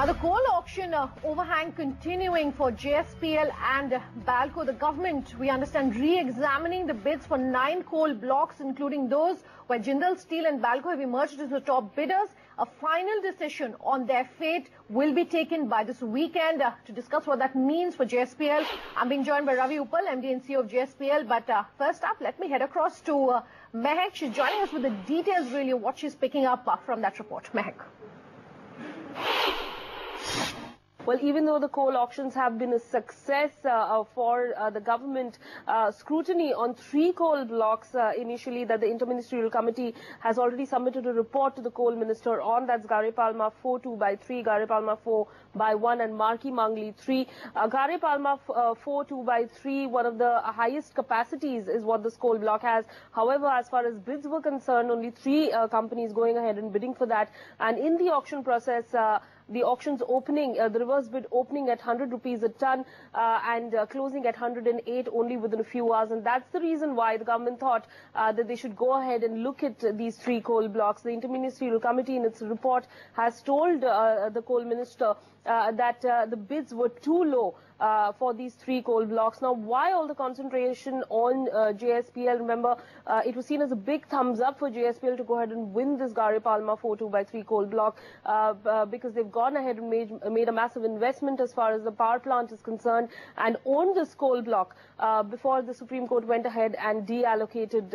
Now, the coal auction overhang continuing for JSPL and BALCO. The government, we understand, re-examining the bids for 9 coal blocks, including those where Jindal Steel and BALCO have emerged as the top bidders. A final decision on their fate will be taken by this weekend. To discuss what that means for JSPL, I'm being joined by Ravi Uppal, MD and CEO of JSPL. But first up, let me head across to Mehak. She's joining us with the details, really, of what she's picking up from that report. Mehak. Well, even though the coal auctions have been a success for the government, scrutiny on 3 coal blocks initially that the Interministerial Committee has already submitted a report to the coal minister on. That's Gare Palma 4 2/3, Gare Palma 4 by 1 and Marki Mangli 3. Gare Palma 4 2/3, one of the highest capacities is what this coal block has. However, as far as bids were concerned, only 3 companies going ahead and bidding for that. And in the auction process, the auctions opening, the reverse bid opening at 100 rupees a ton and closing at 108 only within a few hours. And that's the reason why the government thought that they should go ahead and look at these 3 coal blocks. The Interministerial Committee in its report has told the coal minister that the bids were too low for these 3 coal blocks. Now, why all the concentration on JSPL? Remember, it was seen as a big thumbs up for JSPL to go ahead and win this Gare Palma 4 2/3 coal block because they've gone ahead and made a massive investment as far as the power plant is concerned and owned this coal block before the Supreme Court went ahead and deallocated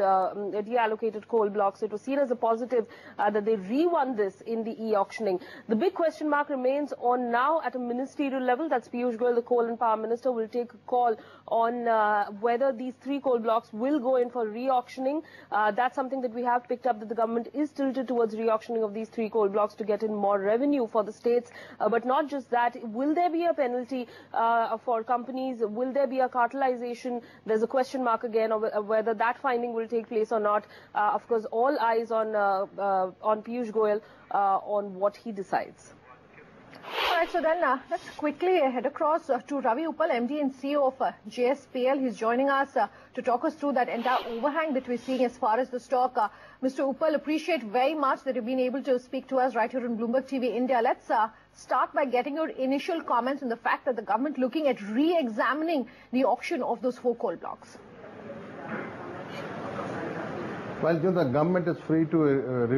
coal blocks. So it was seen as a positive that they re-won this in the e-auctioning. The big question mark remains on now at a ministerial level. That's Piyush Goyal, the coal and power minister, will take a call on whether these 3 coal blocks will go in for re-auctioning. That's something that we have picked up, that the government is tilted towards re-auctioning of these 3 coal blocks to get in more revenue for the states. But not just that, will there be a penalty for companies? Will there be a cartelization? There's a question mark again of whether that finding will take place or not. Of course, all eyes on Piyush Goyal on what he decides. All right, so then let's quickly head across to Ravi Uppal, MD and CEO of JSPL. He's joining us to talk us through that entire overhang that we're seeing as far as the stock. Mr. Uppal, appreciate very much that you've been able to speak to us right here on Bloomberg TV India. Let's start by getting your initial comments on the fact that the government looking at re-examining the auction of those 4 coal blocks. Well, the government is free to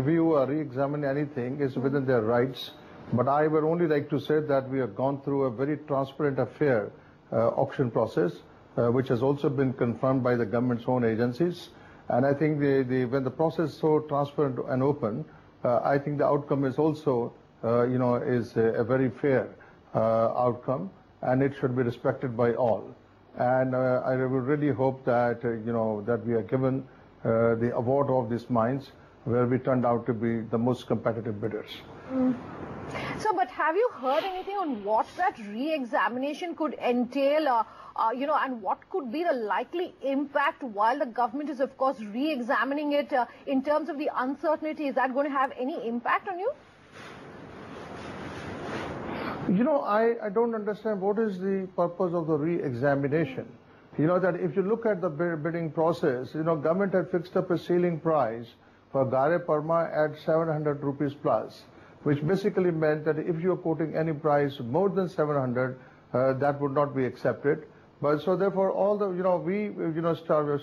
review or re-examine anything. It's within their rights. But I would only like to say that we have gone through a very transparent affair auction process, which has also been confirmed by the government's own agencies. And I think when the process is so transparent and open, I think the outcome is also, is a very fair outcome, and it should be respected by all. And I would really hope that, that we are given the award of these mines, where we turned out to be the most competitive bidders. So, but have you heard anything on what that re-examination could entail, and what could be the likely impact while the government is, of course, re-examining it in terms of the uncertainty? Is that going to have any impact on you? I don't understand what is the purpose of the re-examination. That if you look at the bidding process, government had fixed up a ceiling price for Gare Palma at 700 rupees plus, which basically meant that if you are quoting any price more than 700, that would not be accepted. But so therefore, all the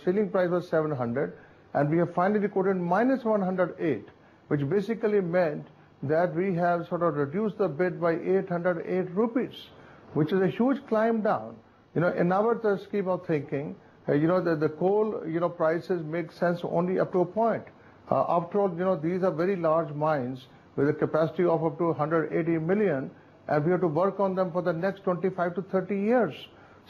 ceiling price was 700, and we have finally quoted minus 108, which basically meant that we have sort of reduced the bid by 808 rupees, which is a huge climb down. In our scheme of thinking, the coal, prices make sense only up to a point. After all, these are very large mines with a capacity of up to 180 million, and we have to work on them for the next 25 to 30 years.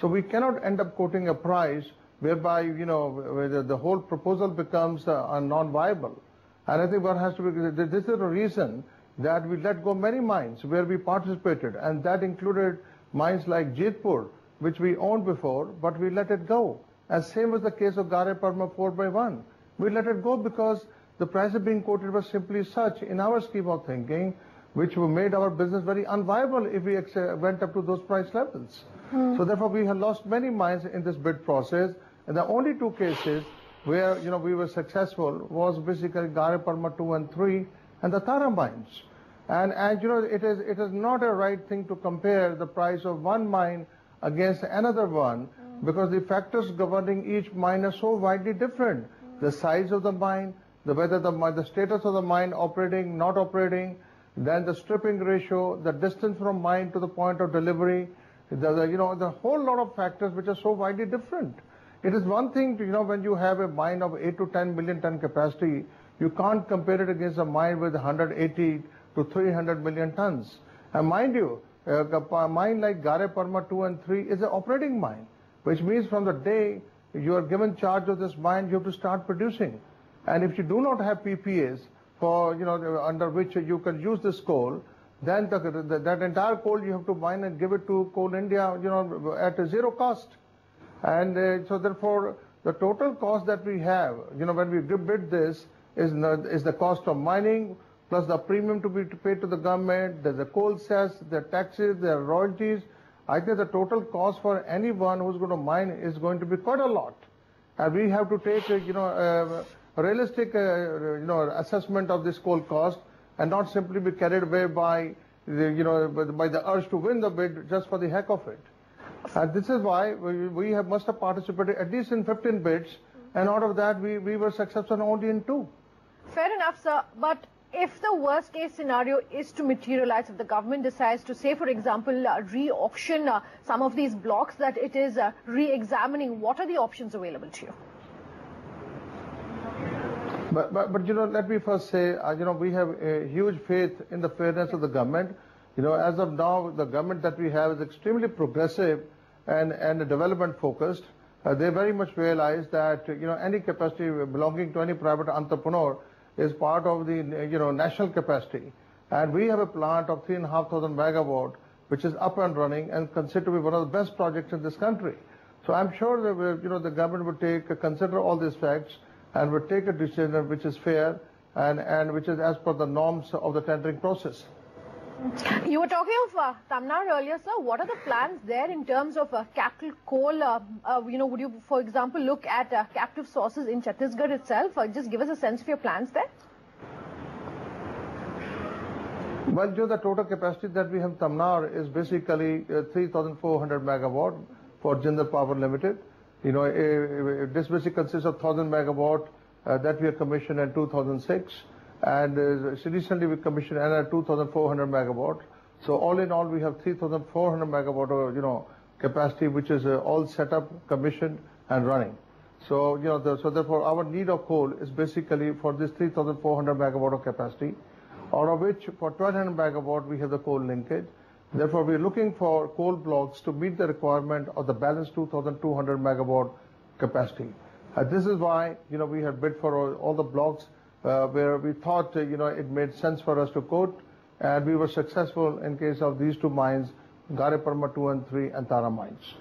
So we cannot end up quoting a price whereby, where the whole proposal becomes non-viable. And I think what has to be, this is the reason that we let go many mines where we participated, and that included mines like Jitpur, which we owned before, but we let it go. And same was the case of Gare Palma 4/1. We let it go because the prices being quoted was simply such in our scheme of thinking, which made our business very unviable if we went up to those price levels. So therefore, we have lost many mines in this bid process, and the only 2 cases where we were successful was basically Gare Palma 2 and 3 and the Tara mines. And you know, it is not a right thing to compare the price of one mine against another one, because the factors governing each mine are so widely different. The size of the mine, whether the status of the mine operating, not operating, then the stripping ratio, the distance from mine to the point of delivery, the whole lot of factors which are so widely different. It is one thing to, when you have a mine of 8 to 10 million ton capacity, you can't compare it against a mine with 180 to 300 million tons. And mind you, a mine like Gare Parma 2 and 3 is an operating mine, which means from the day you are given charge of this mine, you have to start producing. And if you do not have PPAs for, under which you can use this coal, then that entire coal you have to mine and give it to Coal India, at a zero cost. And so therefore, the total cost that we have, when we bid this, is the cost of mining, plus the premium to be paid to the government, there's the coal cess, the taxes, the royalties. I think the total cost for anyone who's going to mine is going to be quite a lot. And we have to take, a realistic, assessment of this coal cost, and not simply be carried away by, by the urge to win the bid just for the heck of it. And this is why we must have participated at least in 15 bids, and out of that we were successful only in 2. Fair enough, sir. But if the worst case scenario is to materialize, if the government decides to, say, for example, re-auction some of these blocks that it is re-examining, what are the options available to you? But let me first say, we have a huge faith in the fairness of the government. As of now, the government that we have is extremely progressive and development focused. They very much realize that, any capacity belonging to any private entrepreneur is part of the, national capacity. And we have a plant of 3,500 megawatt, which is up and running and considered to be one of the best projects in this country. So I'm sure that, the government would consider all these facts and would take a decision which is fair and which is as per the norms of the tendering process. You were talking of Tamil Nadu earlier, sir. What are the plans there in terms of capital coal? Would you, for example, look at captive sources in Chhattisgarh itself? Just give us a sense of your plans there. Well, the total capacity that we have in Tamil Nadu is basically 3,400 megawatt for Jindal Power Limited. This basically consists of 1,000 megawatt that we have commissioned in 2006. And recently we commissioned another 2,400 megawatt. So all in all, we have 3,400 megawatt of, capacity, which is all set up, commissioned, and running. So, so therefore our need of coal is basically for this 3,400 megawatt of capacity, out of which for 1,200 megawatt we have the coal linkage. Therefore, we are looking for coal blocks to meet the requirement of the balance 2,200 megawatt capacity. This is why, we have bid for all the blocks where we thought, it made sense for us to quote, and we were successful in case of these 2 mines, Gare Parma 2 and 3 and Tara mines.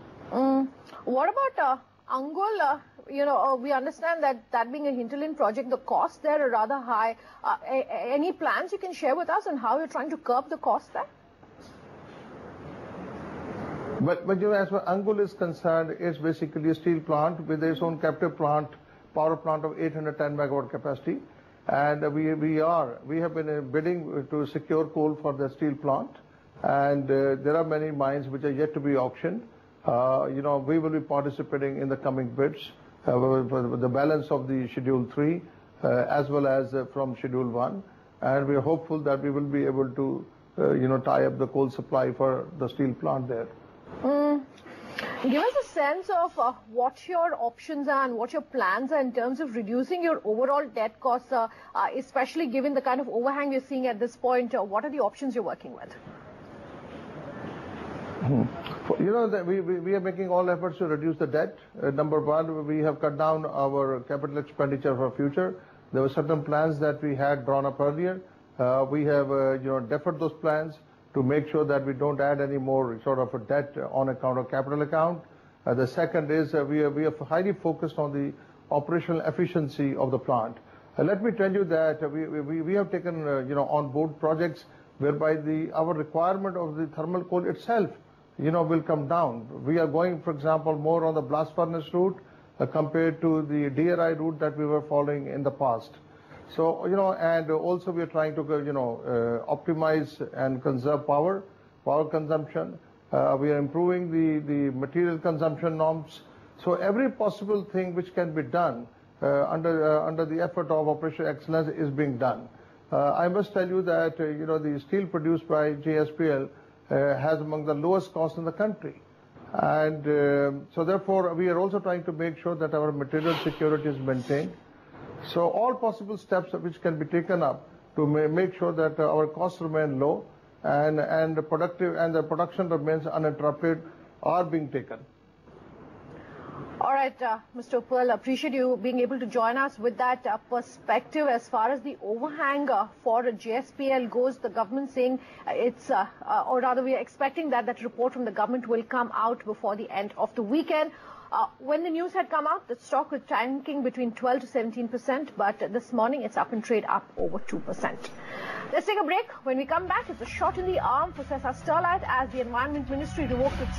What about Angul? We understand that being a hinterland project, the costs there are rather high. Any plans you can share with us on how you're trying to curb the cost there? But as far as Angul is concerned, it's basically a steel plant with its own captive power plant of 810 megawatt capacity. And we have been bidding to secure coal for the steel plant, and there are many mines which are yet to be auctioned. We will be participating in the coming bids for the balance of the Schedule 3 as well as from Schedule 1, and we are hopeful that we will be able to tie up the coal supply for the steel plant there. Give us a sense of what your options are and what your plans are in terms of reducing your overall debt costs, especially given the kind of overhang you're seeing at this point. What are the options you're working with? We are making all efforts to reduce the debt. Number one, we have cut down our capital expenditure for future. There were certain plans that we had drawn up earlier. We have deferred those plans to make sure that we don't add any more sort of a debt on account of capital account. The second is we are highly focused on the operational efficiency of the plant. Let me tell you that we have taken on board projects whereby our requirement of the thermal coal itself will come down. We are going, for example, more on the blast furnace route compared to the DRI route that we were following in the past. So, and also we are trying to, optimize and conserve power consumption. We are improving the material consumption norms. So every possible thing which can be done under the effort of operational excellence is being done. I must tell you that, the steel produced by JSPL has among the lowest costs in the country. And so therefore, we are also trying to make sure that our material security is maintained. So all possible steps which can be taken up to make sure that our costs remain low and the production remains uninterrupted are being taken. All right, Mr. Uppal, appreciate you being able to join us with that perspective. As far as the overhang for JSPL goes, the government saying it's, or rather we are expecting that report from the government will come out before the end of the weekend. When the news had come out, the stock was tanking between 12 to 17%, but this morning it's up in trade, up over 2%. Let's take a break. When we come back, it's a shot in the arm for Cesar Sterlite as the Environment Ministry revoked its